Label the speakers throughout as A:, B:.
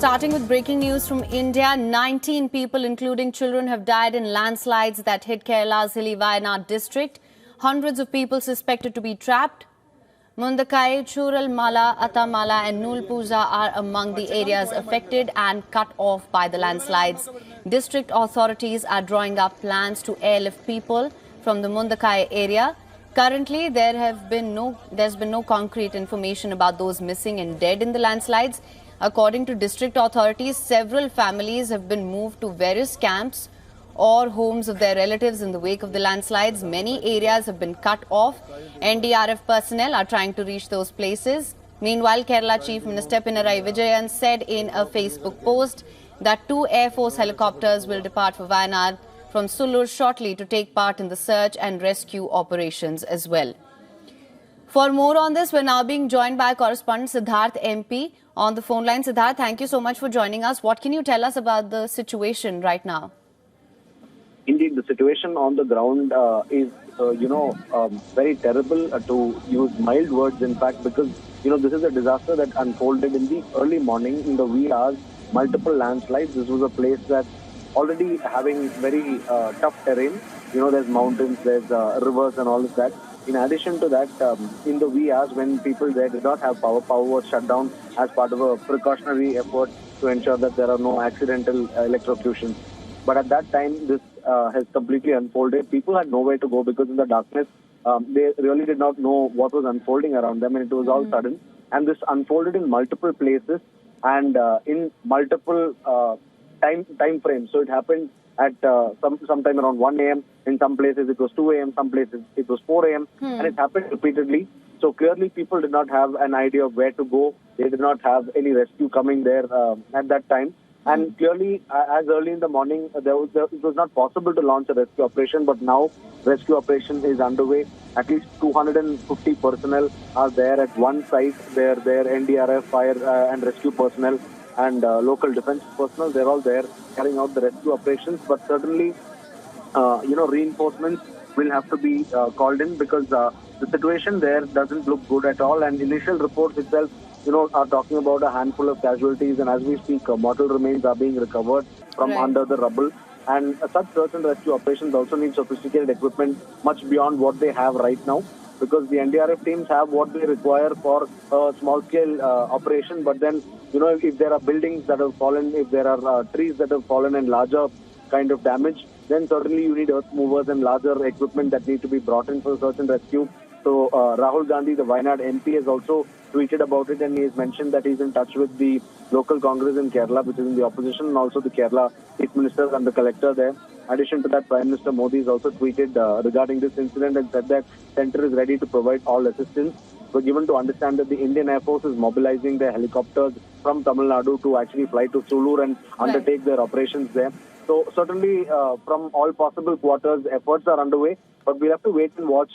A: Starting with breaking news from India, 19 people, including children, have died in landslides that hit Kerala's hilly Wayanad district. Hundreds of people suspected to be trapped. Mundakai, Chural Mala, Atamala and Nulpuza are among the areas affected and cut off by the landslides. District authorities are drawing up plans to airlift people from the Mundakai area. Currently, there's been no concrete information about those missing and dead in the landslides. According to district authorities, several families have been moved to various camps or homes of their relatives in the wake of the landslides. Many areas have been cut off. NDRF personnel are trying to reach those places. Meanwhile, Kerala Chief Minister Pinarayi Vijayan said in a Facebook post that 2 Air Force helicopters will depart for Wayanad from Sulur shortly to take part in the search and rescue operations as well. For more on this, we're now being joined by correspondent Siddharth MP on the phone line. Siddharth, thank you so much for joining us. What can you tell us about the situation right now?
B: Indeed, the situation on the ground is, very terrible, to use mild words, in fact, because, this is a disaster that unfolded in the early morning in the wee hours, multiple landslides. This was a place that already having very tough terrain. There's mountains, there's rivers and all of that. In addition to that, in the wee hours when people there did not have power was shut down as part of a precautionary effort to ensure that there are no accidental electrocutions. But at that time, this has completely unfolded. People had nowhere to go because in the darkness, they really did not know what was unfolding around them, and it was all sudden. And this unfolded in multiple places and in multiple time frames. So it happened at sometime around 1 a.m. In some places it was 2 a.m. Some places it was 4 a.m. And it happened repeatedly. So clearly people did not have an idea of where to go. They did not have any rescue coming there at that time. And clearly, as early in the morning, it was not possible to launch a rescue operation. But now, rescue operation is underway. At least 250 personnel are there at one site. They're NDRF, fire and rescue personnel and local defense personnel. They're all there carrying out the rescue operations. But certainly, reinforcements will have to be called in because the situation there doesn't look good at all. And initial reports itself, are talking about a handful of casualties, and as we speak, mortal remains are being recovered from under the rubble. And such search and rescue operations also need sophisticated equipment much beyond what they have right now, because the NDRF teams have what they require for a small-scale operation. But then, if there are buildings that have fallen, if there are trees that have fallen and larger kind of damage, then certainly you need earth movers and larger equipment that need to be brought in for search and rescue. So Rahul Gandhi, the Wayanad MP, has also tweeted about it, and he has mentioned that he's in touch with the local Congress in Kerala, which is in the opposition, and also the Kerala Chief Minister and the collector there. In addition to that, Prime Minister Modi has also tweeted regarding this incident and said that centre is ready to provide all assistance. We're given to understand that the Indian Air Force is mobilizing their helicopters from Tamil Nadu to actually fly to Sulur and undertake their operations there. So certainly from all possible quarters, efforts are underway, but we'll have to wait and watch,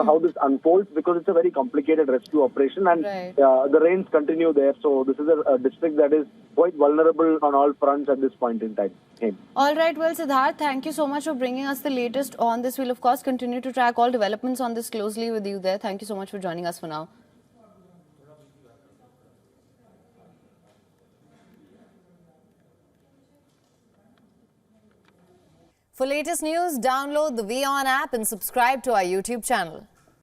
B: how this unfolds, because it's a very complicated rescue operation, and the rains continue there. So this is a district that is quite vulnerable on all fronts at this point in time.
A: All right, well, Siddharth, thank you so much for bringing us the latest on this. We'll, of course, continue to track all developments on this closely with you there. Thank you so much for joining us for now. For latest news, download the WION app and subscribe to our YouTube channel.